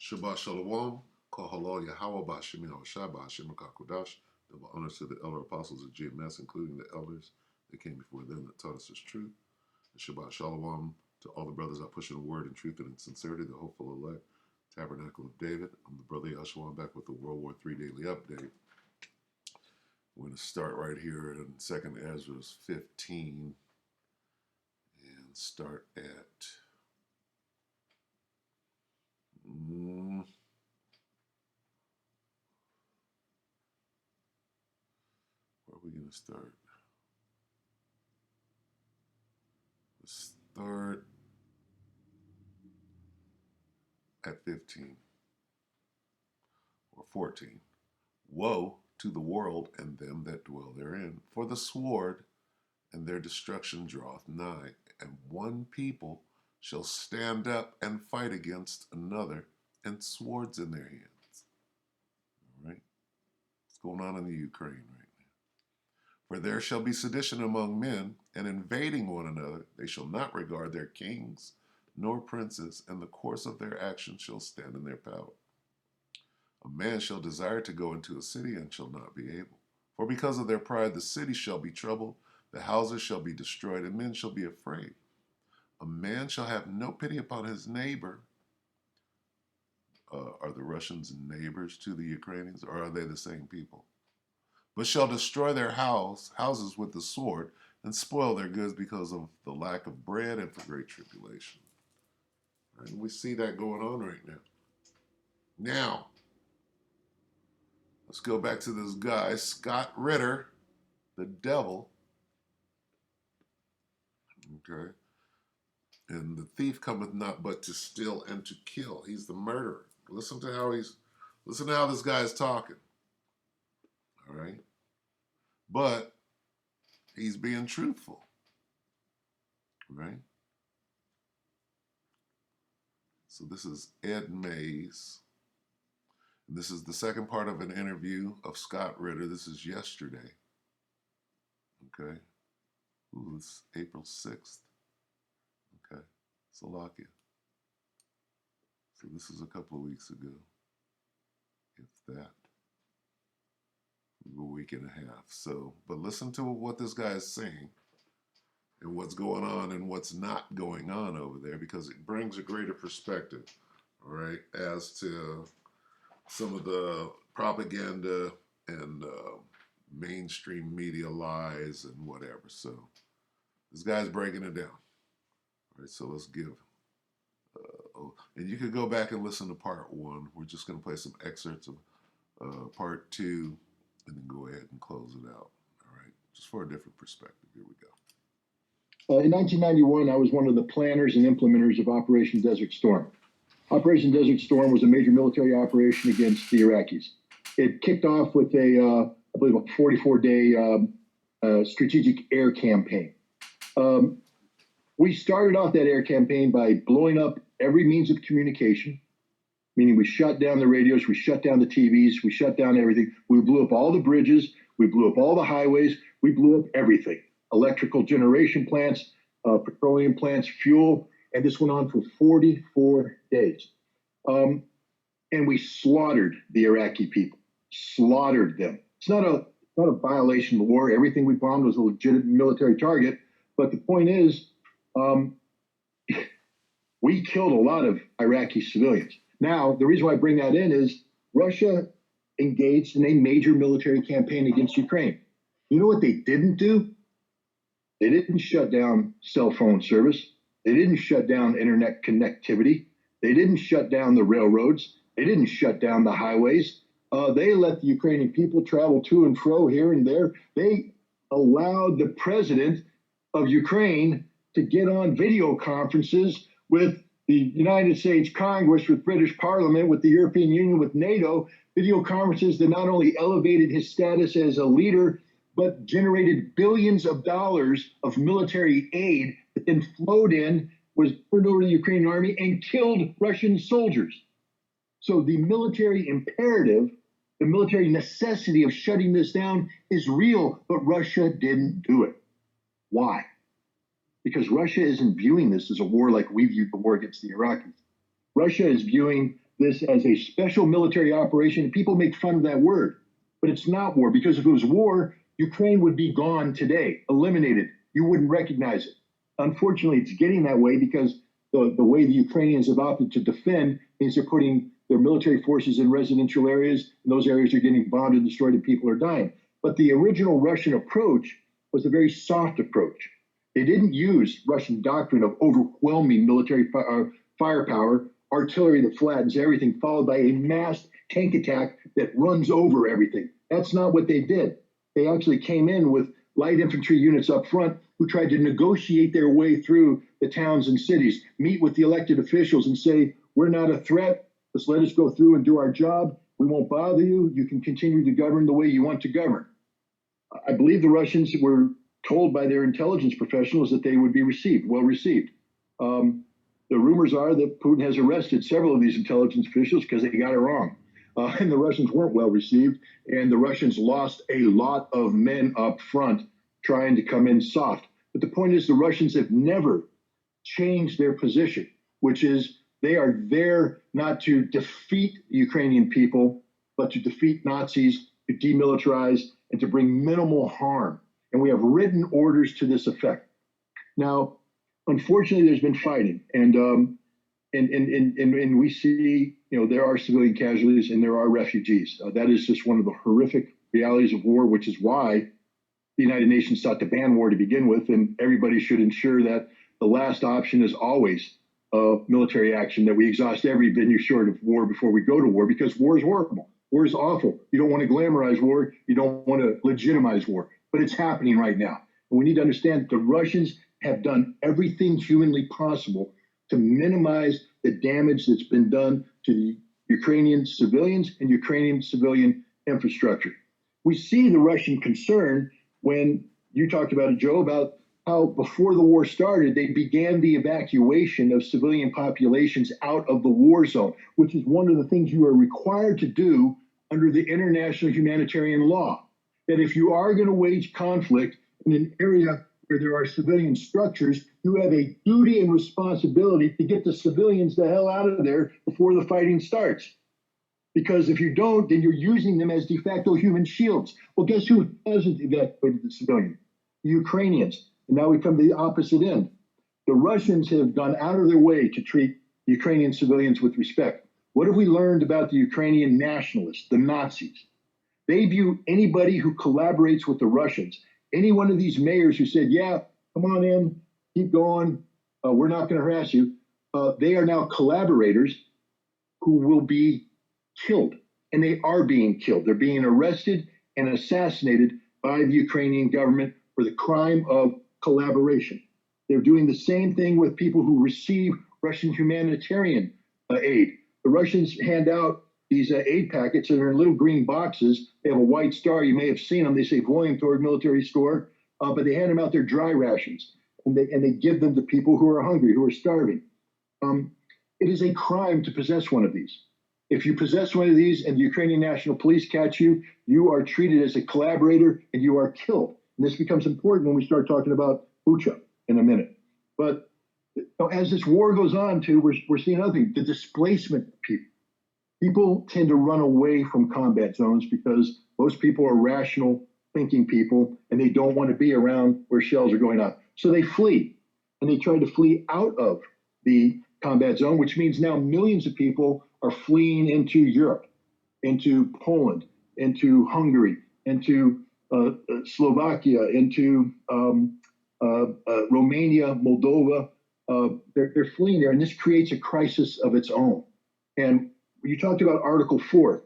Shabbat Shalom, Kohalal Yahweh Bashim Yahushua Bashim Kakodash. Double honor to the elder apostles of GMS, including the elders that came before them that taught us His truth. And Shabbat Shalom to all the brothers out pushing the word in truth and in sincerity, the hopeful elect, Tabernacle of David. I'm the brother Yahshua. I'm back with the WW3 Daily Update. We're going to start right here in 2nd Ezra 15 and start at where are we going to start? Let's start at 15 or 14. Woe to the world and them that dwell therein, for the sword and their destruction draweth nigh, and one people shall stand up and fight against another, and swords in their hands. All right? What's going on in the Ukraine right now? For there shall be sedition among men, and invading one another. They shall not regard their kings nor princes, and the course of their actions shall stand in their power. A man shall desire to go into a city, and shall not be able. For because of their pride the city shall be troubled, the houses shall be destroyed, and men shall be afraid. A man shall have no pity upon his neighbor. Are the Russians neighbors to the Ukrainians, or are they the same people? But shall destroy their houses with the sword, and spoil their goods because of the lack of bread and for great tribulation. And we see that going on right now. Now, let's go back to this guy, Scott Ritter, the devil. Okay. And the thief cometh not but to steal and to kill. He's the murderer. Listen to how this guy is talking. All right. But he's being truthful. Right? So this is Ed Mays. And this is the second part of an interview of Scott Ritter. This is yesterday. Okay. Ooh, it's April 6th. Okay. Salakia. So this is a couple of weeks ago. If that. A week and a half. So, but listen to what this guy is saying and what's going on and what's not going on over there, because it brings a greater perspective, all right, as to some of the propaganda and mainstream media lies and whatever. So this guy's breaking it down. All right, so let's give. And you could go back and listen to part 1. We're just going to play some excerpts of part 2 and then go ahead and close it out. All right, just for a different perspective. Here we go. In 1991, I was one of the planners and implementers of Operation Desert Storm. Operation Desert Storm was a major military operation against the Iraqis. It kicked off with I believe, a 44-day strategic air campaign. We started off that air campaign by blowing up every means of communication, meaning we shut down the radios, we shut down the TVs, we shut down everything. We blew up all the bridges, we blew up all the highways, we blew up everything. Electrical generation plants, petroleum plants, fuel, and this went on for 44 days. And we slaughtered the Iraqi people, slaughtered them. It's not a violation of the war. Everything we bombed was a legitimate military target. But the point is, we killed a lot of Iraqi civilians. Now, the reason why I bring that in is Russia engaged in a major military campaign against Ukraine. You know what they didn't do? They didn't shut down cell phone service. They didn't shut down internet connectivity. They didn't shut down the railroads. They didn't shut down the highways. They let the Ukrainian people travel to and fro here and there. They allowed the president of Ukraine to get on video conferences with the United States Congress, with British Parliament, with the European Union, with NATO, video conferences that not only elevated his status as a leader, but generated billions of dollars of military aid that then flowed in, was turned over to the Ukrainian army, and killed Russian soldiers. So the military imperative, the military necessity of shutting this down is real, but Russia didn't do it. Why? Because Russia isn't viewing this as a war like we viewed the war against the Iraqis. Russia is viewing this as a special military operation. People make fun of that word, but it's not war, because if it was war, Ukraine would be gone today, eliminated. You wouldn't recognize it. Unfortunately, it's getting that way because the way the Ukrainians have opted to defend means they're putting their military forces in residential areas, and those areas are getting bombed and destroyed, and people are dying. But the original Russian approach was a very soft approach. They didn't use Russian doctrine of overwhelming military firepower, artillery that flattens everything, followed by a massed tank attack that runs over everything. That's not what they did. They actually came in with light infantry units up front who tried to negotiate their way through the towns and cities, meet with the elected officials and say, we're not a threat. Just let us go through and do our job. We won't bother you. You can continue to govern the way you want to govern. I believe the Russians were told by their intelligence professionals that they would be well received. The rumors are that Putin has arrested several of these intelligence officials because they got it wrong. And the Russians weren't well received. And the Russians lost a lot of men up front trying to come in soft. But the point is, the Russians have never changed their position, which is they are there not to defeat the Ukrainian people, but to defeat Nazis, to demilitarize, and to bring minimal harm. And we have written orders to this effect. Now, unfortunately, there's been fighting, and we see, there are civilian casualties and there are refugees. That is just one of the horrific realities of war, which is why the United Nations sought to ban war to begin with, and everybody should ensure that the last option is always military action, that we exhaust every venue short of war before we go to war, because war is horrible. War is awful. You don't want to glamorize war. You don't want to legitimize war, but it's happening right now. And we need to understand that the Russians have done everything humanly possible to minimize the damage that's been done to the Ukrainian civilians and Ukrainian civilian infrastructure. We see the Russian concern when you talked about it, Joe, about how before the war started, they began the evacuation of civilian populations out of the war zone, which is one of the things you are required to do under the international humanitarian law. That if you are going to wage conflict in an area where there are civilian structures, you have a duty and responsibility to get the civilians the hell out of there before the fighting starts. Because if you don't, then you're using them as de facto human shields. Well, guess who hasn't evacuated the civilian? The Ukrainians. And now we come to the opposite end. The Russians have gone out of their way to treat Ukrainian civilians with respect. What have we learned about the Ukrainian nationalists, the Nazis? They view anybody who collaborates with the Russians, any one of these mayors who said, yeah, come on in, keep going, we're not going to harass you, they are now collaborators who will be killed. And they are being killed. They're being arrested and assassinated by the Ukrainian government for the crime of collaboration. They're doing the same thing with people who receive Russian humanitarian aid. The Russians hand out these aid packets that are in little green boxes. They have a white star. You may have seen them. They say Voyantord Military Store, but they hand them out their dry rations, and they give them to people who are hungry, who are starving. It is a crime to possess one of these. If you possess one of these and the Ukrainian National Police catch you, you are treated as a collaborator and you are killed. And this becomes important when we start talking about Bucha in a minute. But as this war goes on, too, we're seeing another thing, the displacement of people. People tend to run away from combat zones because most people are rational thinking people and they don't want to be around where shells are going off. So they flee, and they try to flee out of the combat zone, which means now millions of people are fleeing into Europe, into Poland, into Hungary, into Slovakia, into Romania, Moldova. They're fleeing there, and this creates a crisis of its own. And you talked about Article 4.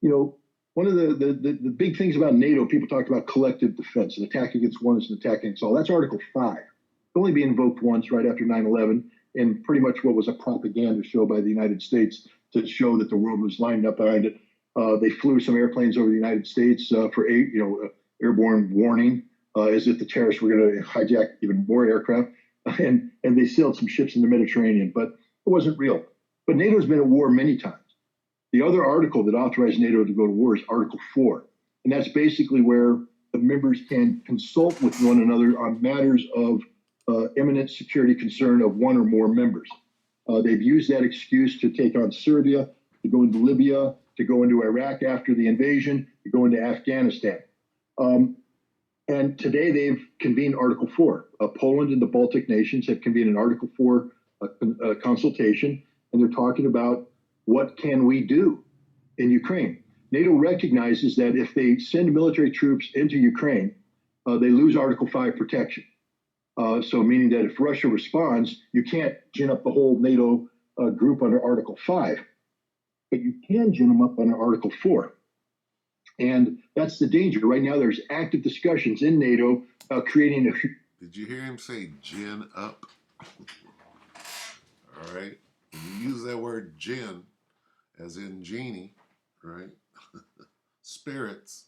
One of the big things about NATO, people talk about collective defense. An attack against one is an attack against all. That's Article 5. It's only being invoked once, right after 9/11, and pretty much what was a propaganda show by the United States to show that the world was lined up behind it. They flew some airplanes over the United States for airborne warning, as if the terrorists were going to hijack even more aircraft, and they sailed some ships in the Mediterranean, but it wasn't real. But NATO's been at war many times. The other article that authorized NATO to go to war is Article 4, and that's basically where the members can consult with one another on matters of imminent security concern of one or more members. They've used that excuse to take on Serbia. to go into Libya, to go into Iraq after the invasion, to go into Afghanistan. And today they've convened Article 4. Poland and the Baltic nations have convened an Article 4 consultation, and they're talking about what can we do in Ukraine. NATO recognizes that if they send military troops into Ukraine, they lose Article 5 protection. So meaning that if Russia responds, you can't gin up the whole NATO group under Article 5, but you can gin them up under Article 4. And that's the danger. Right now, there's active discussions in NATO about creating a... Did you hear him say gin up? All right. When you use that word gin, as in genie, right? Spirits,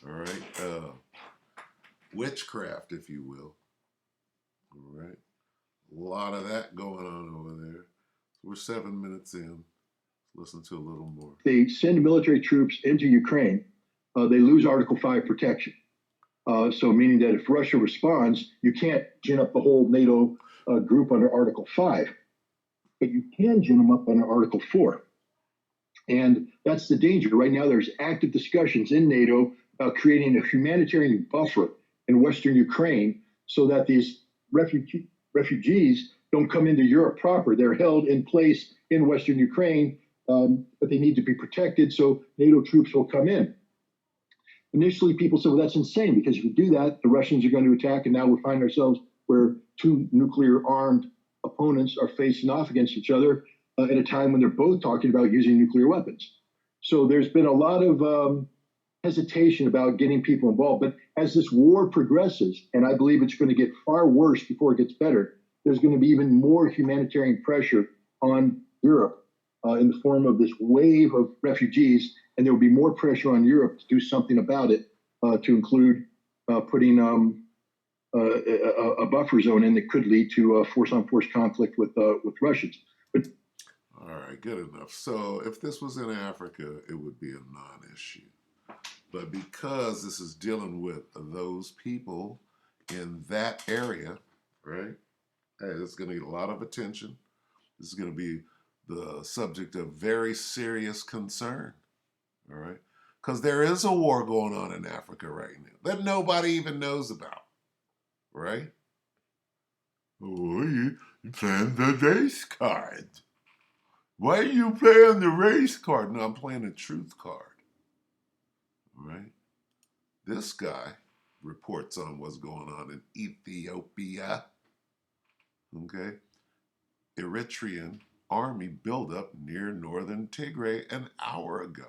all right? Witchcraft, if you will. All right. A lot of that going on over there. We're 7 minutes in. Listen to a little more. They send military troops into Ukraine, they lose Article 5 protection. So meaning that if Russia responds, you can't gin up the whole NATO group under Article 5, but you can gin them up under Article 4. And that's the danger. Right now, there's active discussions in NATO about creating a humanitarian buffer in Western Ukraine so that these refugees don't come into Europe proper. They're held in place in Western Ukraine, but they need to be protected, so NATO troops will come in. Initially, people said, well, that's insane, because if you do that, the Russians are going to attack, and now we find ourselves where two nuclear-armed opponents are facing off against each other at a time when they're both talking about using nuclear weapons. So there's been a lot of hesitation about getting people involved. But as this war progresses, and I believe it's going to get far worse before it gets better, there's going to be even more humanitarian pressure on Europe in the form of this wave of refugees, and there will be more pressure on Europe to do something about it, to include putting a buffer zone in that could lead to force-on-force conflict with Russians. But all right, good enough. So if this was in Africa, it would be a non-issue. But because this is dealing with those people in that area, right? Hey, it's going to get a lot of attention. This is going to be the subject of very serious concern, all right? Because there is a war going on in Africa right now that nobody even knows about, right? Oh, you playing the race card. Why are you playing the race card? No, I'm playing the truth card, all right? This guy reports on what's going on in Ethiopia, okay? Eritrean army buildup near northern Tigray an hour ago.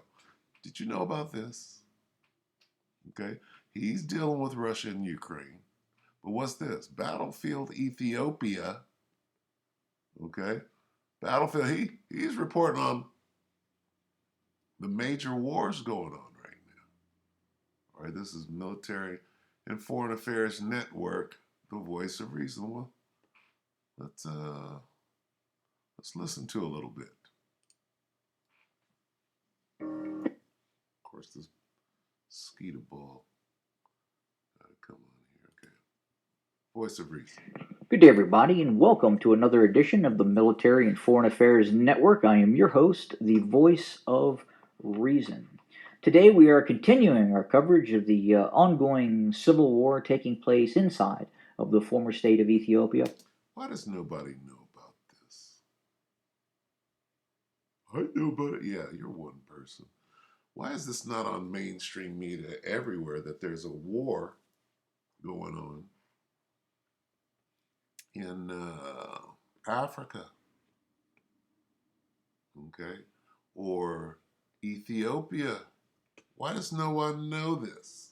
Did you know about this? Okay, he's dealing with Russia and Ukraine. But what's this? Battlefield Ethiopia. Okay, Battlefield, he's reporting on the major wars going on right now. All right, this is Military and Foreign Affairs Network, the voice of reason. Well, let's listen to a little bit. Of course, this mosquito ball. Come on here, okay. Voice of reason. Good day, everybody, and welcome to another edition of the Military and Foreign Affairs Network. I am your host, the voice of reason. Today, we are continuing our coverage of the ongoing civil war taking place inside of the former state of Ethiopia. Why does nobody know about this? I know about it. Yeah, you're one person. Why is this not on mainstream media everywhere that there's a war going on in Africa, okay, or Ethiopia? Why does no one know this?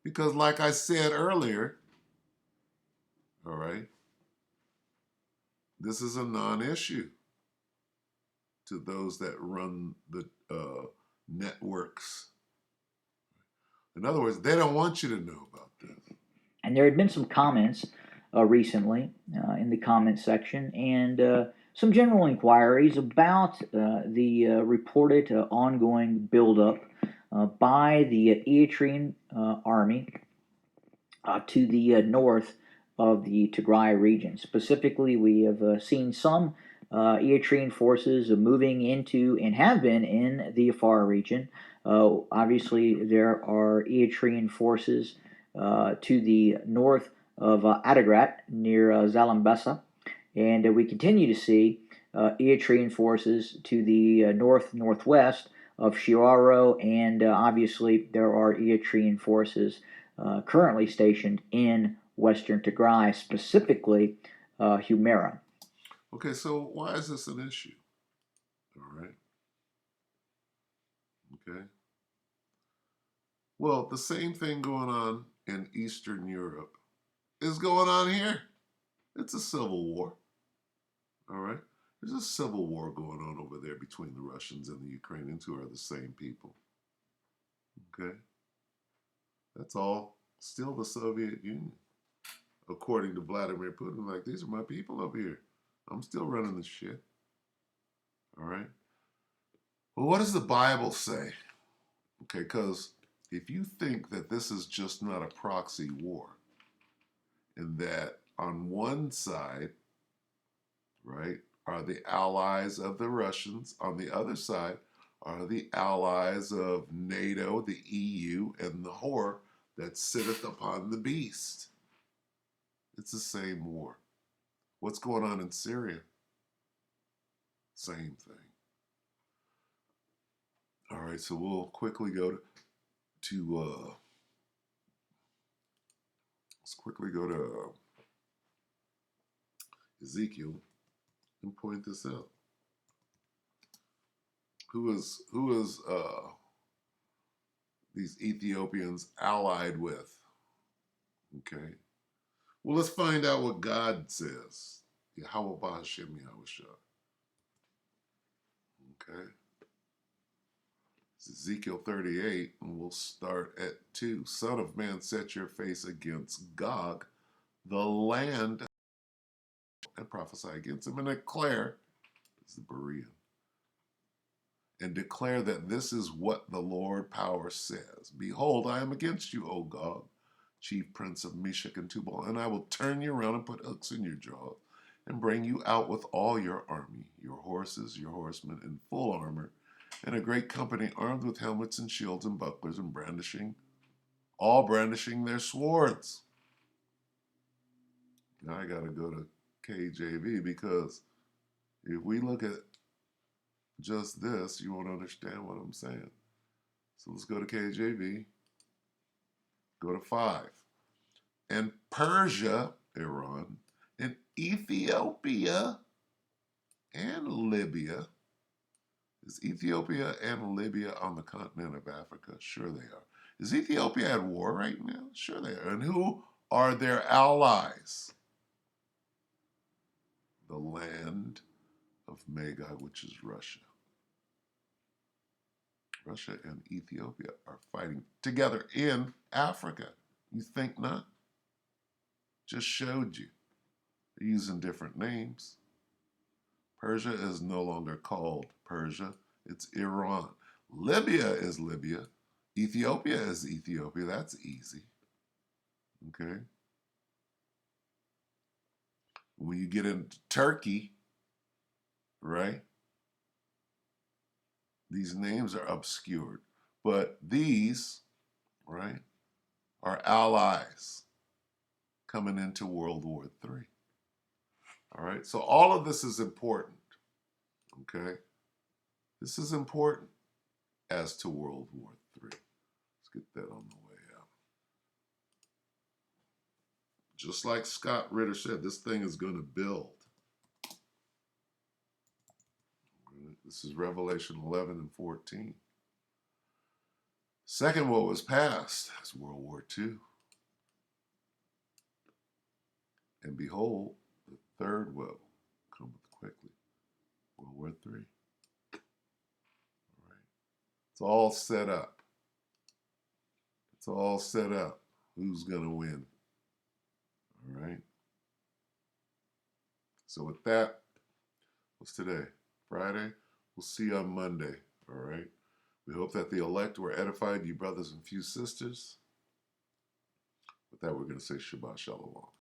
Because like I said earlier, all right, this is a non-issue to those that run the networks. In other words, they don't want you to know about this. And there had been some comments recently in the comment section, and some general inquiries about the reported ongoing buildup by the Eritrean army to the north of the Tigray region. Specifically, we have seen some Eritrean forces moving into and have been in the Afar region. Obviously, there are Eritrean forces to the north of Adigrat near Zalambesa, and we continue to see Eritrean forces to the northwest of Shiraro, and obviously there are Eritrean forces currently stationed in western Tigray, specifically Humera. Okay, so why is this an issue? All right. Okay. Well, the same thing going on in Eastern Europe is going on here. It's a civil war. All right. There's a civil war going on over there between the Russians and the Ukrainians, who are the same people. Okay. That's all still the Soviet Union. According to Vladimir Putin, like, these are my people up here. I'm still running the shit. All right. Well, what does the Bible say? Okay, because if you think that this is just not a proxy war, and that on one side, right, are the allies of the Russians, on the other side are the allies of NATO, the EU, and the whore that sitteth upon the beast. It's the same war. What's going on in Syria? Same thing. All right, so we'll quickly go to let's quickly go to Ezekiel and point this out. Who is these Ethiopians allied with? Okay. Well, let's find out what God says. Yahweh Hashem Yahushua. Okay. It's Ezekiel 38, and we'll start at 2. Son of man, set your face against Gog, the land, and prophesy against him, and declare, this is the Berean, and declare that this is what the Lord power says. Behold, I am against you, O Gog, chief prince of Meshech and Tubal, and I will turn you around and put hooks in your jaws, and bring you out with all your army, your horses, your horsemen, in full armor, and a great company armed with helmets and shields and bucklers, and all brandishing their swords. Now I gotta go to KJV, because if we look at just this, you won't understand what I'm saying. So let's go to KJV, go to 5. And Persia, Iran, and Ethiopia and Libya. Is Ethiopia and Libya on the continent of Africa? Sure they are. Is Ethiopia at war right now? Sure they are. And who are their allies? The land of Magog, which is Russia. Russia and Ethiopia are fighting together in Africa. You think not? Just showed you. They're using different names. Persia is no longer called Persia. It's Iran. Libya is Libya. Ethiopia is Ethiopia. That's easy. Okay? When you get into Turkey, right? These names are obscured. But these, right, are allies coming into World War III. All right? So all of this is important. Okay? This is important as to World War III. Let's get that on the way out. Just like Scott Ritter said, this thing is going to build. This is Revelation 11 and 14. Second woe was past. That's World War II. And behold, the third woe cometh quickly. World War III. All right. It's all set up. It's all set up. Who's going to win? All right. So with that, what's today? Friday? We'll see you on Monday. All right. We hope that the elect were edified, you brothers and few sisters. With that, we're going to say Shabbat Shalom.